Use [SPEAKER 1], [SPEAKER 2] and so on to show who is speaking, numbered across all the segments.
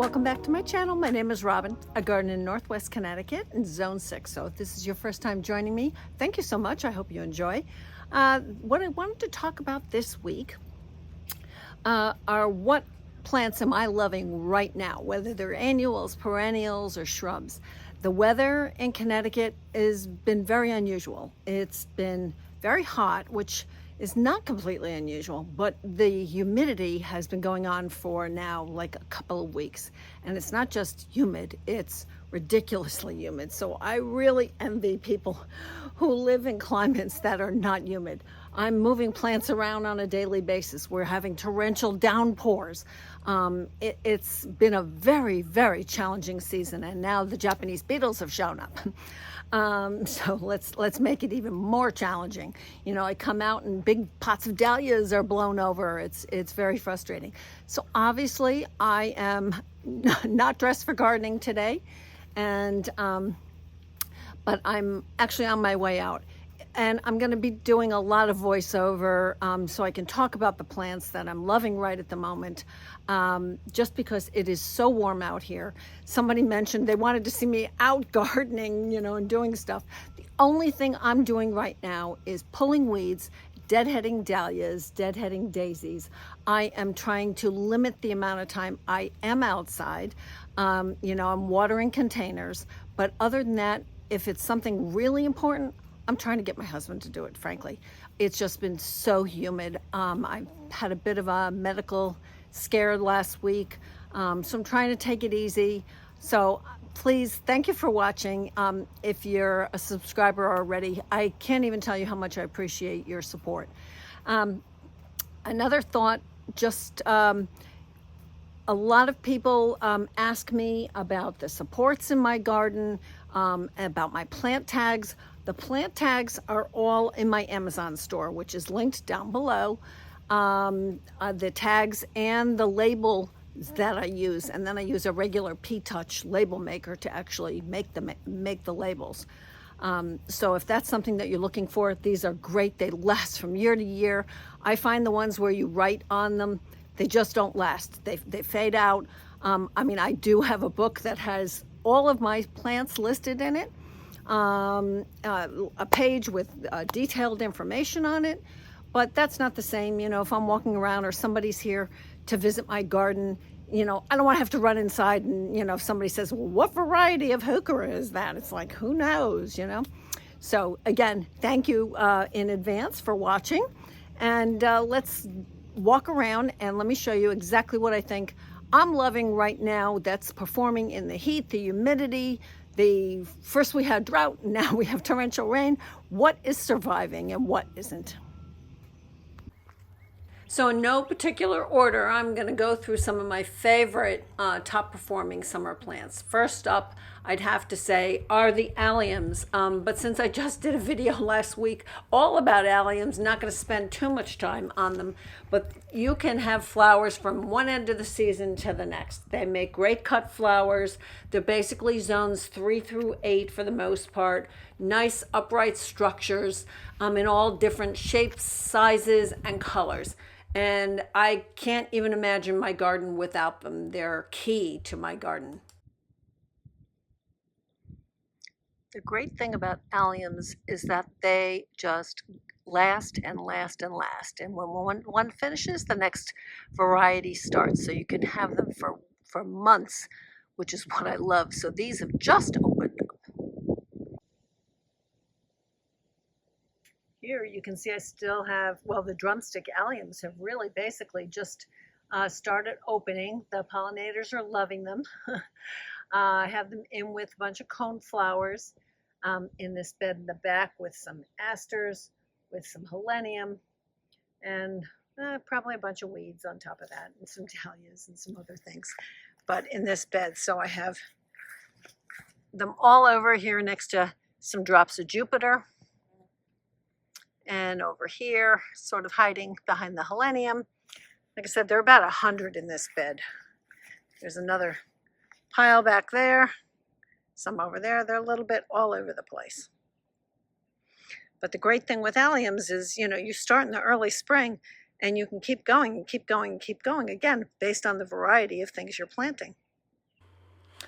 [SPEAKER 1] Welcome back to my channel. My name is Robin. I garden in Northwest Connecticut in Zone 6. So if this is your first time joining me, thank you so much. I hope you enjoy. What I wanted to talk about this week are what plants am I loving right now, whether they're annuals, perennials, or shrubs. The weather in Connecticut has been very unusual. It's been very hot, which is not completely unusual, but the humidity has been going on for now like a couple of weeks. And it's not just humid, it's ridiculously humid. So I really envy people who live in climates that are not humid. I'm moving plants around on a daily basis. We're having torrential downpours. It's been a very, very challenging season, and now the Japanese beetles have shown up. So let's make it even more challenging. You know, I come out and big pots of dahlias are blown over. It's very frustrating. So obviously I am not dressed for gardening today, and but I'm actually on my way out. And I'm going to be doing a lot of voiceover so I can talk about the plants that I'm loving right at the moment, just because it is so warm out here. Somebody mentioned they wanted to see me out gardening, you know, and doing stuff. The only thing I'm doing right now is pulling weeds, deadheading dahlias, deadheading daisies. I am trying to limit the amount of time I am outside. You know, I'm watering containers, but other than that, if it's something really important, I'm trying to get my husband to do it, frankly. It's just been so humid. I had a bit of a medical scare last week, so I'm trying to take it easy. So please, thank you for watching. If you're a subscriber already, I can't even tell you how much I appreciate your support. Another thought, just a lot of people ask me about the supports in my garden, about my plant tags. The plant tags are all in my Amazon store, which is linked down below. The tags and the label that I use, and then I use a regular P-Touch label maker to actually make the labels. So if that's something that you're looking for, these are great. They last from year to year. I find the ones where you write on them, they just don't last. They fade out. I mean, I do have a book that has all of my plants listed in it. A page with detailed information on it, but that's not the same. You know, if I'm walking around or somebody's here to visit my garden, you know, I don't want to have to run inside and, you know, if somebody says, well, what variety of Heuchera is that? It's like, who knows, you know? So again, thank you in advance for watching, and let's walk around and let me show you exactly what I think I'm loving right now that's performing in the heat, the humidity. First we had drought, now we have torrential rain. What is surviving and what isn't? So in no particular order, I'm going to go through some of my favorite top performing summer plants. First up, I'd have to say are the Alliums. But since I just did a video last week all about Alliums, not going to spend too much time on them, but you can have flowers from one end of the season to the next. They make great cut flowers. They're basically zones 3 through 8 for the most part. Nice upright structures in all different shapes, sizes, and colors. And I can't even imagine my garden without them. They're key to my garden. The great thing about Alliums is that they just last and last and last. And when one finishes, the next variety starts. So you can have them for months, which is what I love. So these have just opened up. Here you can see I still have, well, the drumstick Alliums have really basically just started opening. The pollinators are loving them. I have them in with a bunch of coneflowers in this bed in the back with some asters, with some helenium, and probably a bunch of weeds on top of that, and some dahlias and some other things. But in this bed, so I have them all over here next to some drops of Jupiter. And over here, sort of hiding behind the helenium. Like I said, there are about 100 in this bed. There's another pile back there, some over there. They're a little bit all over the place. But the great thing with Alliums is, you know, you start in the early spring and you can keep going and keep going and keep going, again, based on the variety of things you're planting.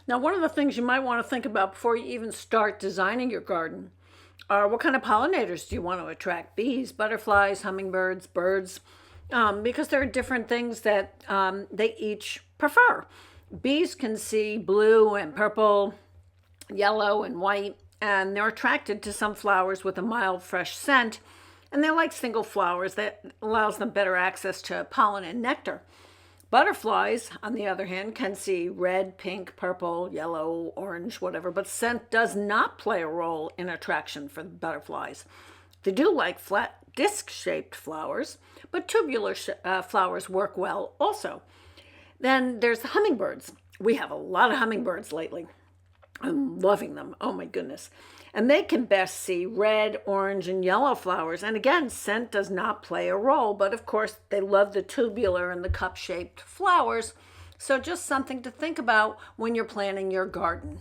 [SPEAKER 1] Now, one of the things you might want to think about before you even start designing your garden are what kind of pollinators do you want to attract? Bees, butterflies, hummingbirds, birds, because there are different things that they each prefer. Bees can see blue and purple, yellow and white, and they're attracted to some flowers with a mild, fresh scent, and they're like single flowers that allows them better access to pollen and nectar. Butterflies, on the other hand, can see red, pink, purple, yellow, orange, whatever, but scent does not play a role in attraction for butterflies. They do like flat disc-shaped flowers, but tubular flowers work well also. Then there's the hummingbirds. We have a lot of hummingbirds lately. I'm loving them. Oh my goodness. And they can best see red, orange, and yellow flowers. And again, scent does not play a role, but of course, they love the tubular and the cup-shaped flowers. So just something to think about when you're planning your garden.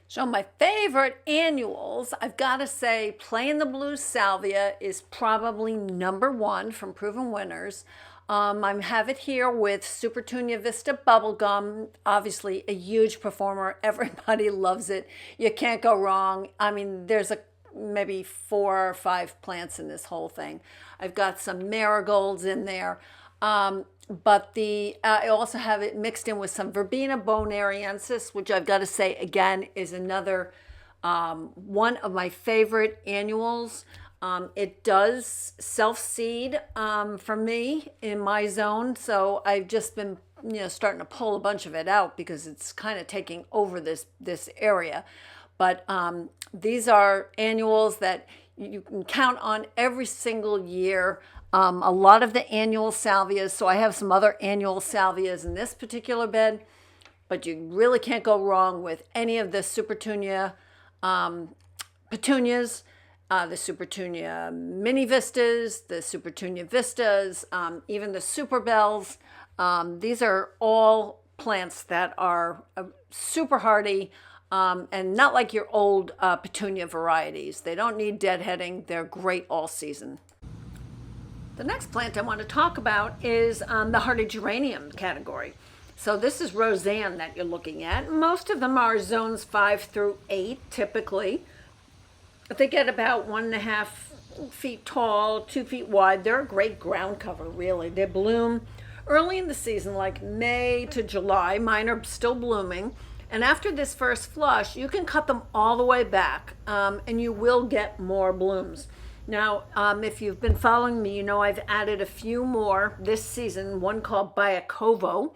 [SPEAKER 1] So my favorite annuals, I've got to say, Plain the Blue Salvia is probably #1 from proven winners. I have it here with Supertunia Vista Bubblegum, obviously a huge performer. Everybody loves it. You can't go wrong. I mean, there's maybe 4 or 5 plants in this whole thing. I've got some marigolds in there. But I also have it mixed in with some Verbena bonariensis, which I've got to say, again, is another one of my favorite annuals. It does self-seed for me in my zone, so I've just been starting to pull a bunch of it out because it's kind of taking over this area. But these are annuals that you can count on every single year. A lot of the annual salvias, so I have some other annual salvias in this particular bed, but you really can't go wrong with any of the Supertunia petunias. The Supertunia Mini Vistas, the Supertunia Vistas, even the Super Bells. These are all plants that are super hardy and not like your old petunia varieties. They don't need deadheading. They're great all season. The next plant I want to talk about is the hardy geranium category. So this is Roseanne that you're looking at. Most of them are zones 5 through 8 typically. They get about 1.5 feet tall, 2 feet wide. They're a great ground cover, really. They bloom early in the season, like May to July. Mine are still blooming. And after this first flush, you can cut them all the way back, and you will get more blooms. Now, if you've been following me, you know I've added a few more this season, one called Byakovo,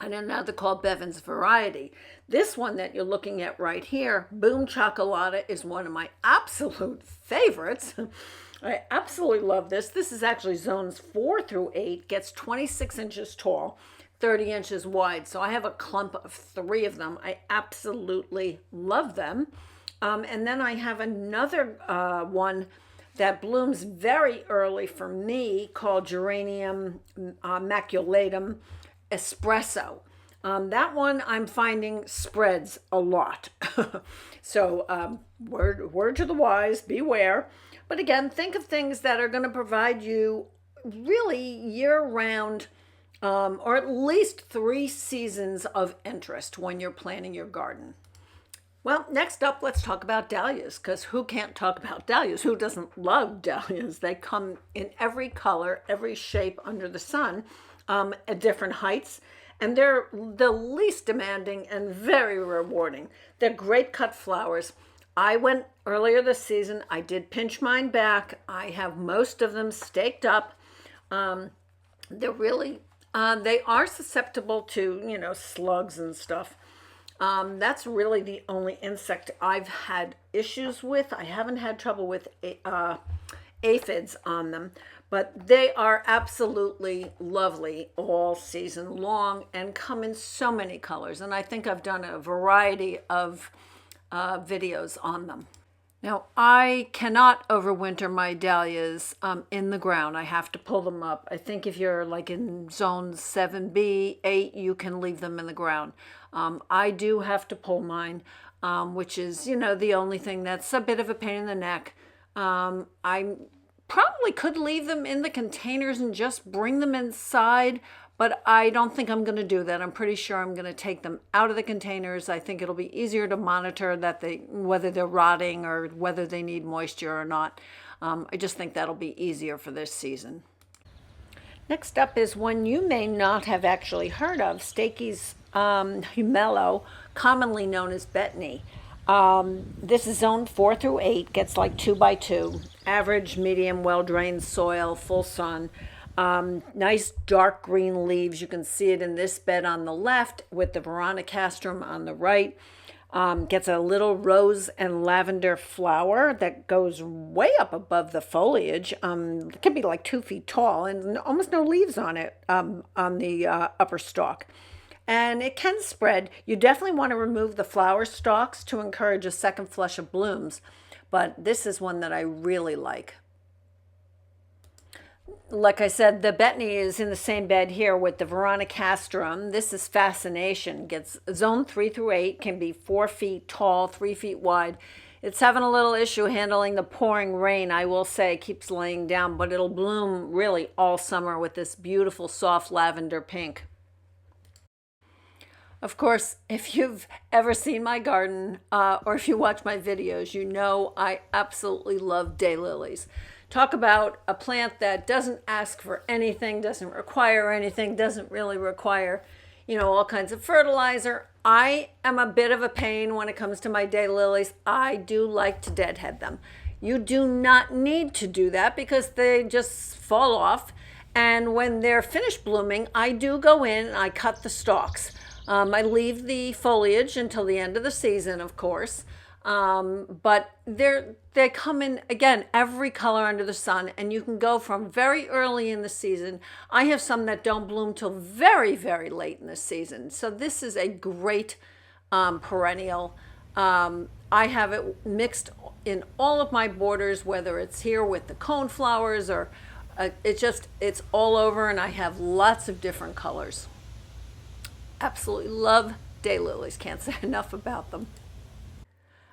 [SPEAKER 1] and another called Bevan's Variety. This one that you're looking at right here, Boom Chocolata, is one of my absolute favorites. I absolutely love this. This is actually zones 4 through 8, gets 26 inches tall, 30 inches wide. So I have a clump of 3 of them. I absolutely love them. And then I have another one that blooms very early for me called Geranium maculatum espresso. That one I'm finding spreads a lot. So word to the wise, beware. But again, think of things that are going to provide you really year-round or at least 3 seasons of interest when you're planning your garden. Well, next up, let's talk about dahlias, because who can't talk about dahlias? Who doesn't love dahlias? They come in every color, every shape under the sun, at different heights, and they're the least demanding and very rewarding. They're great cut flowers. I went earlier this season. I did pinch mine back. I have most of them staked up. They're really, they are susceptible to, slugs and stuff. That's really the only insect I've had issues with. I haven't had trouble with aphids on them, but they are absolutely lovely all season long and come in so many colors. And I think I've done a variety of videos on them. Now, I cannot overwinter my dahlias in the ground. I have to pull them up. I think if you're like in zones 7B, 8, you can leave them in the ground. I do have to pull mine, which is, the only thing that's a bit of a pain in the neck. I probably could leave them in the containers and just bring them inside, but I don't think I'm going to do that. I'm pretty sure I'm going to take them out of the containers. I think it'll be easier to monitor that whether they're rotting or whether they need moisture or not. I just think that'll be easier for this season. Next up is one you may not have actually heard of, Stakey's Humelo, commonly known as Bettany. This is zone 4 through 8, gets like 2 by 2, average, medium, well-drained soil, full sun. Nice dark green leaves. You can see it in this bed on the left with the Veronicastrum on the right. Gets a little rose and lavender flower that goes way up above the foliage. It can be like 2 feet tall and almost no leaves on it on the upper stalk. And it can spread. You definitely want to remove the flower stalks to encourage a second flush of blooms. But this is one that I really like. Like I said, the Bettany is in the same bed here with the Veronicastrum. This is Fascination. Gets zone 3 through 8, can be 4 feet tall, 3 feet wide. It's having a little issue handling the pouring rain, I will say. It keeps laying down, but it'll bloom really all summer with this beautiful soft lavender pink. Of course, if you've ever seen my garden or if you watch my videos, you know I absolutely love daylilies. Talk about a plant that doesn't ask for anything, doesn't require anything, doesn't really require, all kinds of fertilizer. I am a bit of a pain when it comes to my daylilies. I do like to deadhead them. You do not need to do that because they just fall off. And when they're finished blooming, I do go in and I cut the stalks. I leave the foliage until the end of the season, of course. But they come in, again, every color under the sun, and you can go from very early in the season. I have some that don't bloom till very, very late in the season. So this is a great perennial. I have it mixed in all of my borders, whether it's here with the coneflowers or it's all over, and I have lots of different colors. Absolutely love daylilies. Can't say enough about them.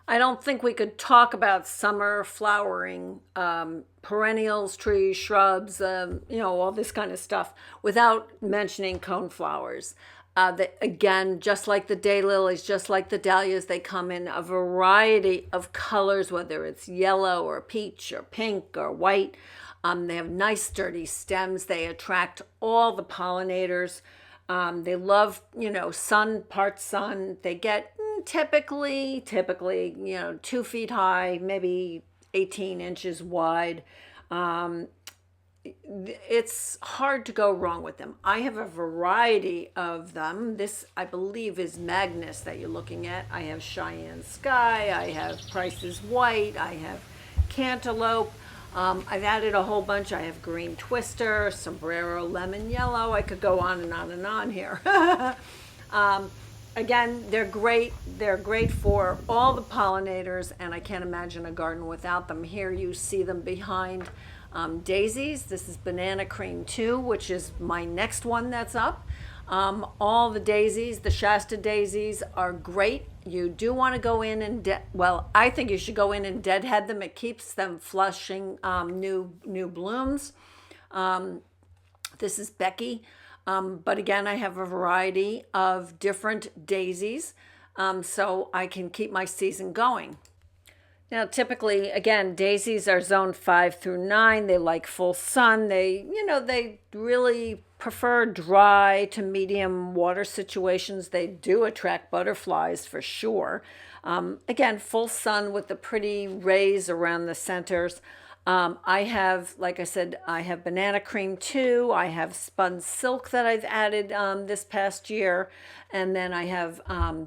[SPEAKER 1] I don't think we could talk about summer flowering, perennials, trees, shrubs, all this kind of stuff without mentioning coneflowers. Again, just like the daylilies, just like the dahlias, they come in a variety of colors, whether it's yellow or peach or pink or white. They have nice sturdy stems. They attract all the pollinators. They love, part sun. They get typically, 2 feet high, maybe 18 inches wide. It's hard to go wrong with them. I have a variety of them. This, I believe, is Magnus that you're looking at. I have Cheyenne Sky. I have Price's White. I have Cantaloupe. I've added a whole bunch. I have Green Twister, Sombrero Lemon Yellow. I could go on and on and on here. Again, they're great. They're great for all the pollinators, and I can't imagine a garden without them. Here you see them behind daisies. This is Banana Cream 2, which is my next one that's up. All the daisies, the Shasta daisies, are great. You do want to go in and, I think you should go in and deadhead them. It keeps them flushing new blooms. This is Becky. But again, I have a variety of different daisies, so I can keep my season going. Now, typically, again, daisies are zone 5 through 9. They like full sun. They really prefer dry to medium water situations. They do attract butterflies for sure. Again, full sun with the pretty rays around the centers. I have, like I said, I have Banana Cream 2. I have Spun Silk that I've added this past year. And then I have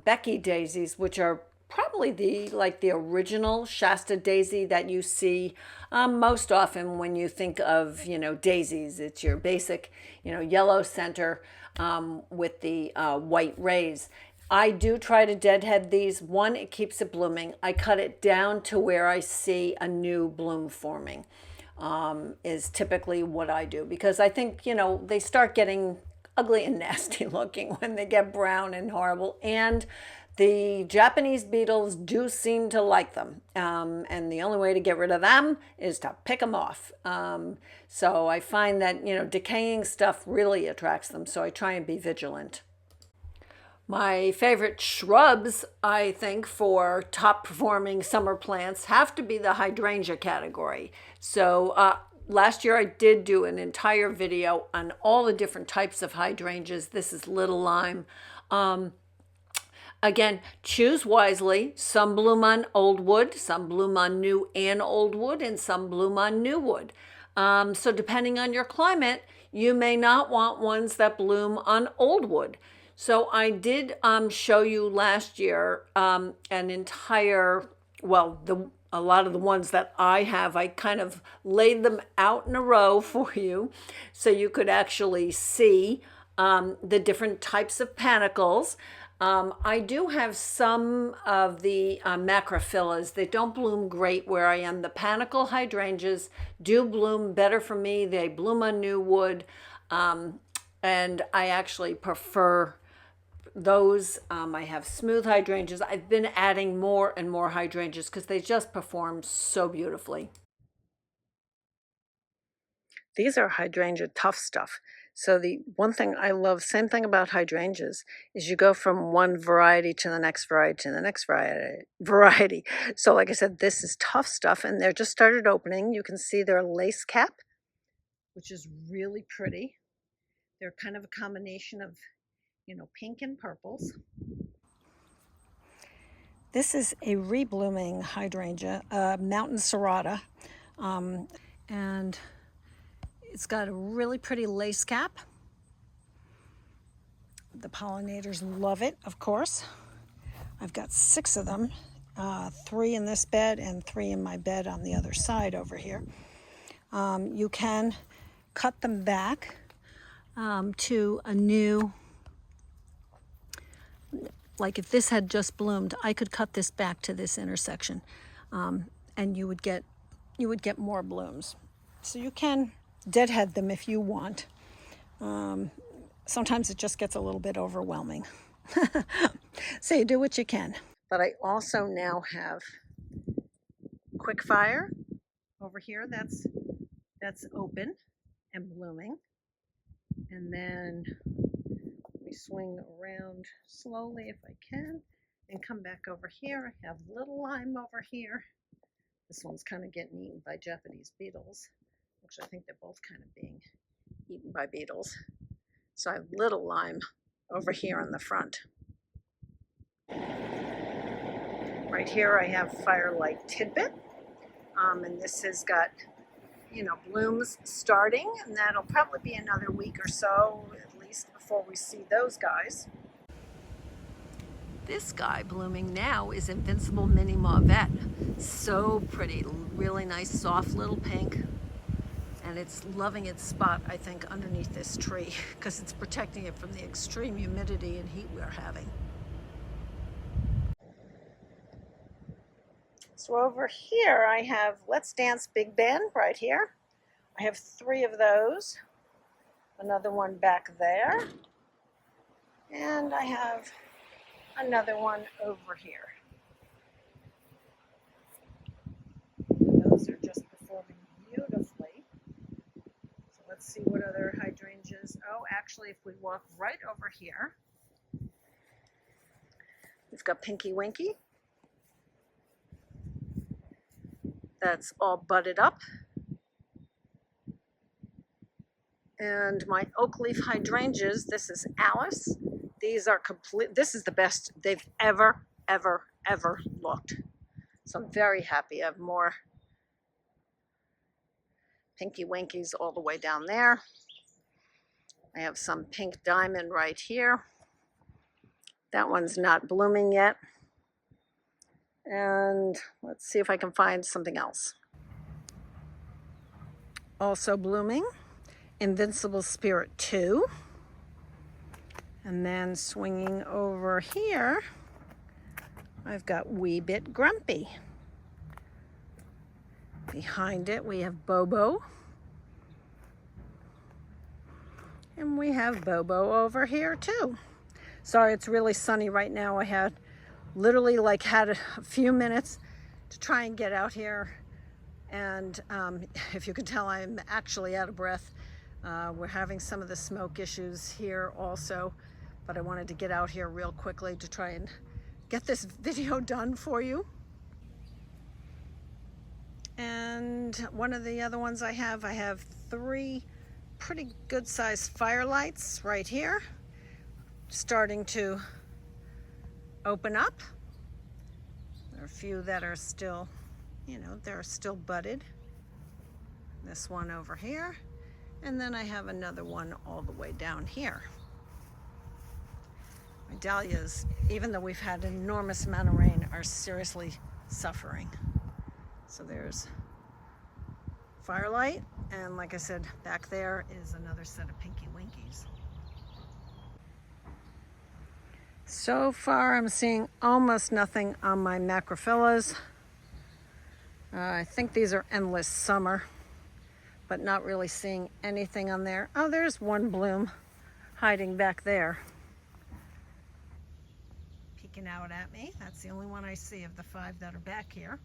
[SPEAKER 1] Becky daisies, which are probably the original Shasta daisy that you see most often when you think of, daisies. It's your basic, yellow center with the white rays. I do try to deadhead these. One, it keeps it blooming. I cut it down to where I see a new bloom forming, is typically what I do, because I think, they start getting ugly and nasty looking when they get brown and horrible, and The Japanese beetles do seem to like them, and the only way to get rid of them is to pick them off. So I find that, decaying stuff really attracts them, so I try and be vigilant. My favorite shrubs, I think, for top performing summer plants have to be the hydrangea category. So last year I did do an entire video on all the different types of hydrangeas. This is little lime. Again, choose wisely. Some bloom on old wood, some bloom on new and old wood, and some bloom on new wood. So depending on your climate, you may not want ones that bloom on old wood. So I did show you last year an entire, well, a lot of the ones that I have, I kind of laid them out in a row for you so you could actually see the different types of panicles. I do have some of the macrophyllus. They don't bloom great where I am. The panicle hydrangeas do bloom better for me. They bloom on new wood, and I actually prefer those. I have smooth hydrangeas. I've been adding more and more hydrangeas because they just perform so beautifully. These are hydrangea tough stuff. So the one thing I love, same thing about hydrangeas, is you go from one variety to the next variety to the next variety. So like I said, this is tough stuff, and they're just started opening. You can see their lace cap, which is really pretty. They're kind of a combination of, pink and purples. This is a reblooming hydrangea, mountain serrata, and it's got a really pretty lace cap. The pollinators love it, of course. I've got 6 of them, 3 in this bed and 3 in my bed on the other side over here. You can cut them back to a new, like if this had just bloomed, I could cut this back to this intersection, and you would get more blooms. So you can deadhead them if you want. Sometimes it just gets a little bit overwhelming. So you do what you can. But I also now have Quickfire over here. That's open and blooming. And then we swing around slowly if I can and come back over here. I have Little Lime over here. This one's kind of getting eaten by Japanese beetles, which I think they're both kind of being eaten by beetles. So I have Little Lime over here on the front. Right here I have Firelight Tidbit, and this has got, blooms starting, and that'll probably be another week or so at least before we see those guys. This guy blooming now is Invincible Mini Mauvette. So pretty, really nice soft little pink. And it's loving its spot, I think, underneath this tree because it's protecting it from the extreme humidity and heat we're having. So over here I have Let's Dance Big Band right here. I have 3 of those. Another one back there. And I have another one over here. Those are just performing beautifully. So let's see what other hydrangeas. Oh, actually, if we walk right over here, we've got Pinky Winky. That's all budded up. And my oak leaf hydrangeas, this is Alice. These are complete, this is the best they've ever looked. So I'm very happy. I have more Pinky Winkies all the way down there. I have some Pink Diamond right here. That one's not blooming yet. And let's see if I can find something else. Also blooming, Invincible Spirit 2. And then swinging over here, I've got Wee Bit Grumpy. Behind it, we have Bobo. And we have Bobo over here too. Sorry, it's really sunny right now. I had literally like had a few minutes to try and get out here. And if you can tell, I'm actually out of breath. We're having some of the smoke issues here also, but I wanted to get out here real quickly to try and get this video done for you. And one of the other ones I have 3 pretty good sized firelights right here, starting to open up. There are a few that are still, they're still budded. This one over here, and then I have another one all the way down here. My dahlias, even though we've had an enormous amount of rain, are seriously suffering. So there's firelight, and like I said, back there is another set of pinky winkies. So far I'm seeing almost nothing on my macrophyllus. I think these are endless summer, but not really seeing anything on there. Oh, there's one bloom hiding back there, peeking out at me. That's the only one I see of the 5 that are back here.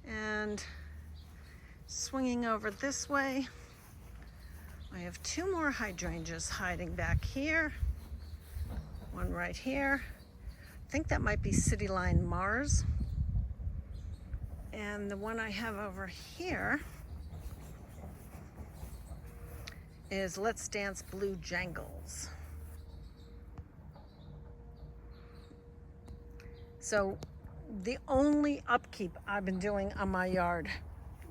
[SPEAKER 1] And swinging over this way, I have 2 more hydrangeas hiding back here. One right here. I think that might be City Line Mars. And the one I have over here is Let's Dance Blue Jangles. So the only upkeep I've been doing on my yard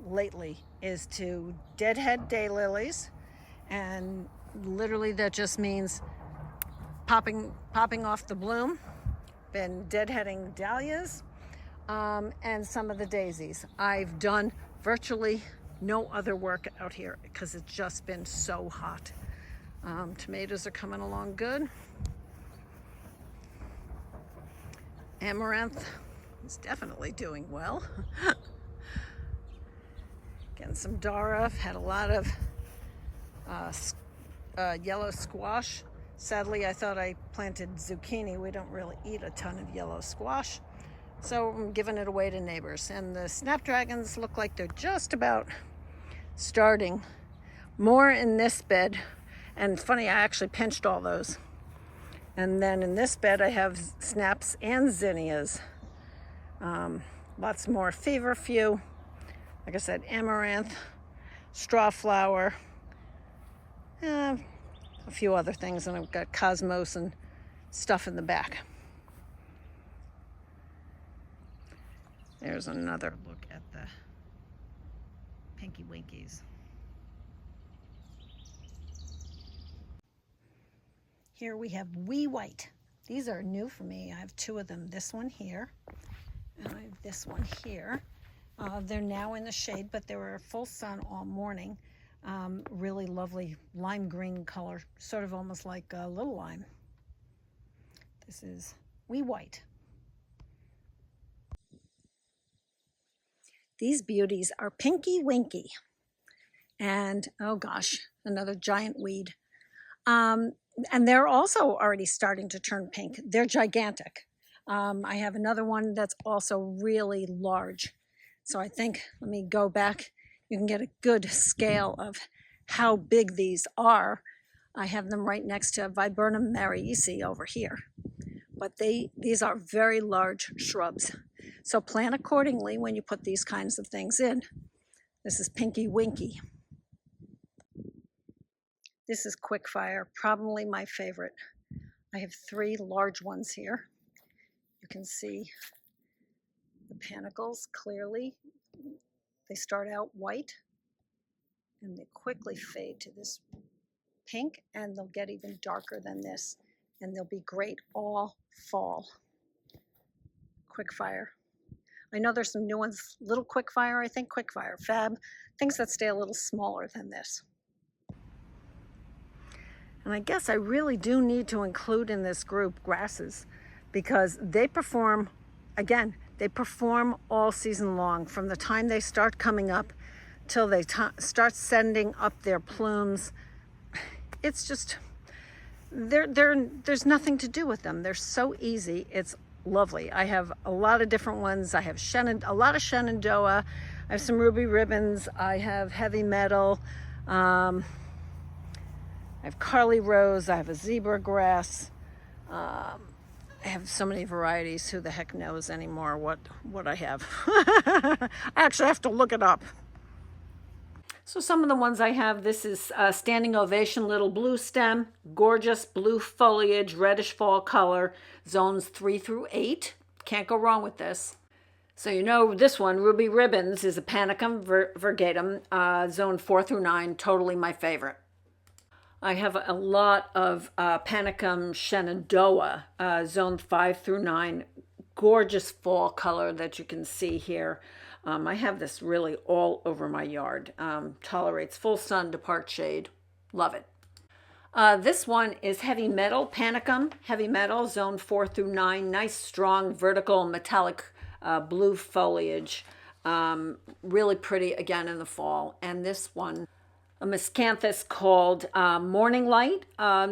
[SPEAKER 1] lately is to deadhead daylilies, and literally that just means popping off the bloom. Been deadheading dahlias and some of the daisies. I've done virtually no other work out here because it's just been so hot. Tomatoes are coming along good. Amaranth is definitely doing well. Getting some Dara. I've had a lot of yellow squash. Sadly, I thought I planted zucchini. We don't really eat a ton of yellow squash, so I'm giving it away to neighbors. And the snapdragons look like they're just about starting. More in this bed, and funny, I actually pinched all those. And then in this bed I have snaps and zinnias. Lots more feverfew. Like I said, amaranth, strawflower, a few other things, and I've got cosmos and stuff in the back. There's another look at the pinky winkies. Here we have wee white. These are new for me. I have 2 of them. This one here, and I have this one here. They're now in the shade, but they were full sun all morning. Really lovely lime green color, sort of almost like a little lime. This is wee white. These beauties are pinky winky. And oh gosh, another giant weed. And they're also already starting to turn pink. They're gigantic. I have another one that's also really large. So I think, let me go back. You can get a good scale of how big these are. I have them right next to Viburnum mariaci over here. But these are very large shrubs. So plan accordingly when you put these kinds of things in. This is Pinky Winky. This is Quickfire, probably my favorite. I have 3 large ones here. You can see the panicles clearly. They start out white and they quickly fade to this pink, and they'll get even darker than this, and they'll be great all fall. Quickfire. I know there's some new ones, Little Quickfire, I think, Quickfire, Fab, things that stay a little smaller than this. And I guess I really do need to include in this group grasses, because they perform, again, they perform all season long, from the time they start coming up till they start sending up their plumes. It's just, there's nothing to do with them. They're so easy. It's lovely. I have a lot of different ones. I have a lot of Shenandoah. I have some ruby ribbons. I have heavy metal. I have Carly Rose. I have a zebra grass. I have so many varieties. Who the heck knows anymore what I have? I actually have to look it up. So some of the ones I have, this is Standing Ovation Little Blue Stem, gorgeous blue foliage, reddish fall color, zones 3 through 8. Can't go wrong with this. So you know this one, Ruby Ribbons, is a Panicum virgatum, zone 4 through 9, totally my favorite. I have a lot of Panicum Shenandoah, zone 5 through 9, gorgeous fall color that you can see here. I have this really all over my yard. Tolerates full sun to part shade. Love it. This one is Heavy Metal, Panicum, Heavy Metal, zone 4 through 9. Nice, strong, vertical, metallic blue foliage. Really pretty, again, in the fall. And this one, a miscanthus called Morning Light,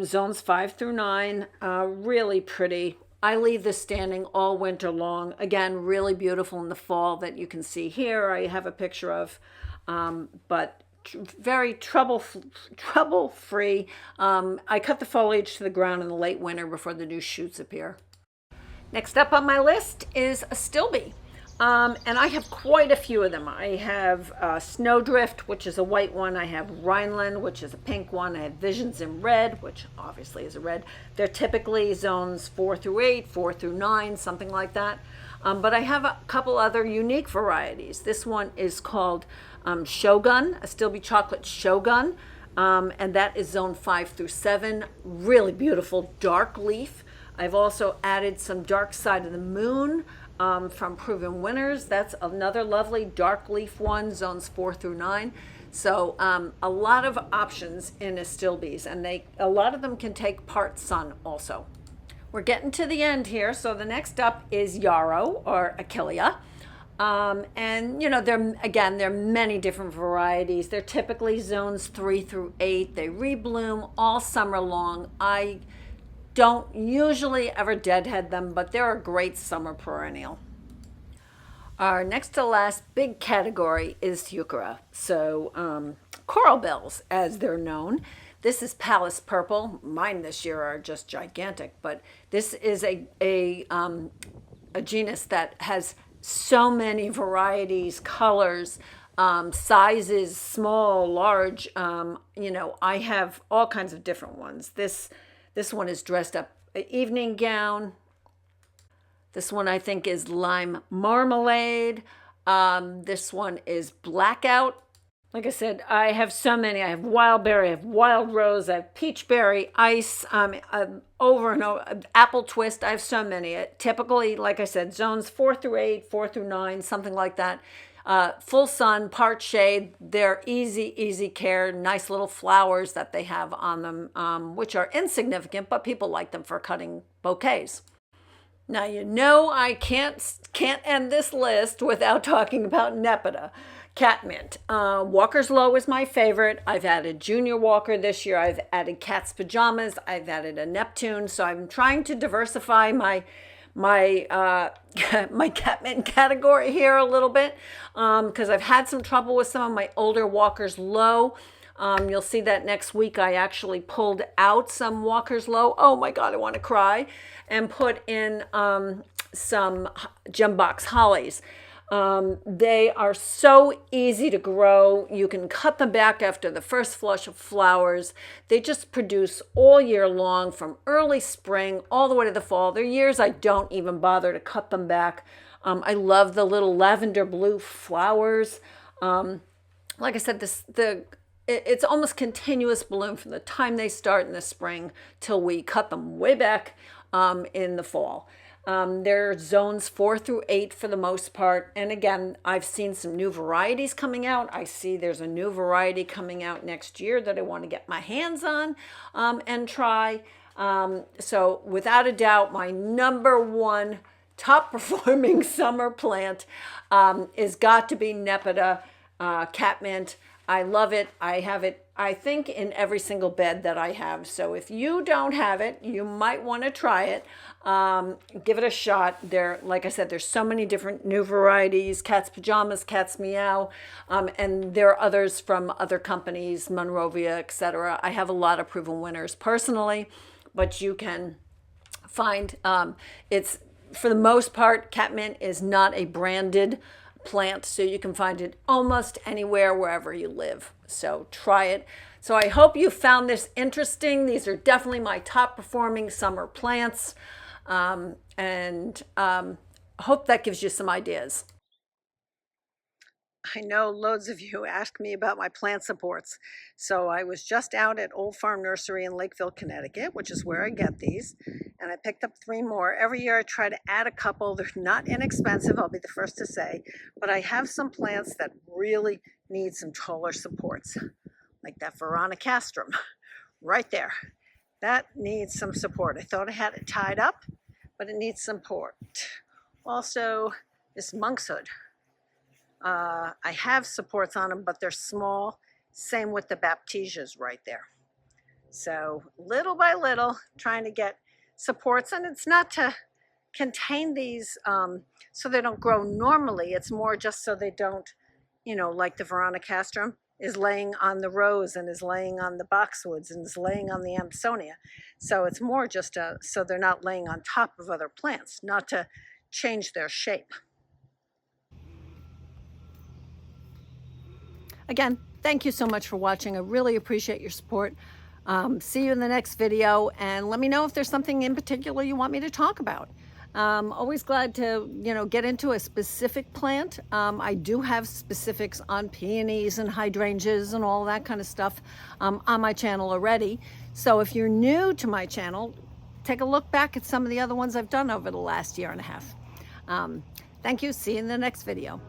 [SPEAKER 1] zones 5 through 9. Really pretty. I leave this standing all winter long. Again, really beautiful in the fall that you can see here. I have a picture of, but very trouble-free. I cut the foliage to the ground in the late winter before the new shoots appear. Next up on my list is a Stilby. And I have quite a few of them. I have Snowdrift, which is a white one. I have Rhineland, which is a pink one. I have Visions in Red, which obviously is a red. They're typically zones 4 through 8, 4 through 9, something like that. But I have a couple other unique varieties. This one is called Shogun, a Stilby Chocolate Shogun. And that is zone 5 through 7. Really beautiful dark leaf. I've also added some Dark Side of the Moon from Proven Winners. That's another lovely dark leaf one, zones 4 through 9. So a lot of options in Stilbies, and a lot of them can take part sun also. We're getting to the end here, so the next up is Yarrow or Achillea. And you know, there are many different varieties. They're typically zones 3 through 8. They rebloom all summer long. I don't usually ever deadhead them, but they're a great summer perennial. Our next to last big category is Heuchera. So coral bells, as they're known. This is Palace Purple. Mine this year are just gigantic, but this is a genus that has so many varieties, colors, sizes, small, large. You know, I have all kinds of different ones. This one is dressed up evening gown. This one I think is lime marmalade. This one is blackout. Like I said, I have so many. I have wild berry, I have wild rose, I have peach berry, ice, over and over, apple twist. I have so many. Typically, like I said, zones 4 through 8, 4 through 9, something like that. Full sun, part shade. They're easy care. Nice little flowers that they have on them, which are insignificant, but people like them for cutting bouquets. Now, you know I can't end this list without talking about Nepeta, catmint. Walker's Low is my favorite. I've added Junior Walker this year. I've added Cat's Pajamas. I've added a Neptune. So I'm trying to diversify my catmint category here a little bit, because I've had some trouble with some of my older Walker's Low. You'll see that next week I actually pulled out some Walker's Low. Oh my God, I want to cry. And put in some Gembox Hollies. They are so easy to grow. You can cut them back after the first flush of flowers. They just produce all year long, from early spring all the way to the fall. There are years I don't even bother to cut them back. I love the little lavender blue flowers. Like I said, it's almost continuous bloom from the time they start in the spring till we cut them way back in the fall. They're zones 4 through 8 for the most part. And again, I've seen some new varieties coming out. I see there's a new variety coming out next year that I want to get my hands on and try. So without a doubt, my number one top performing summer plant is got to be Nepeta, catmint. I love it. I have it, I think, in every single bed that I have. So if you don't have it, you might want to try it. Give it a shot. There, like I said, there's so many different new varieties: Cat's Pajamas, Cat's Meow, and there are others from other companies, Monrovia, etc. I have a lot of proven winners personally, but you can find it's, for the most part, catmint is not a branded plant, so you can find it almost anywhere, wherever you live. So try it. So I hope you found this interesting. These are definitely my top performing summer plants, and hope that gives you some ideas. I know loads of you asked me about my plant supports. So I was just out at Old Farm Nursery in Lakeville, Connecticut, which is where I get these. And I picked up 3 more. Every year I try to add a couple. They're not inexpensive, I'll be the first to say. But I have some plants that really need some taller supports, like that Veronicastrum right there. That needs some support. I thought I had it tied up, but it needs support. Also, this monkshood. I have supports on them, but they're small. Same with the baptisias right there. So little by little, trying to get supports, and it's not to contain these so they don't grow normally. It's more just so they don't, like the Veronicastrum is laying on the rose and is laying on the boxwoods and is laying on the Amsonia. So it's more just so they're not laying on top of other plants, not to change their shape. Again, thank you so much for watching. I really appreciate your support. See you in the next video, and let me know if there's something in particular you want me to talk about. Always glad to, get into a specific plant. I do have specifics on peonies and hydrangeas and all that kind of stuff on my channel already. So if you're new to my channel, take a look back at some of the other ones I've done over the last year and a half. Thank you. See you in the next video.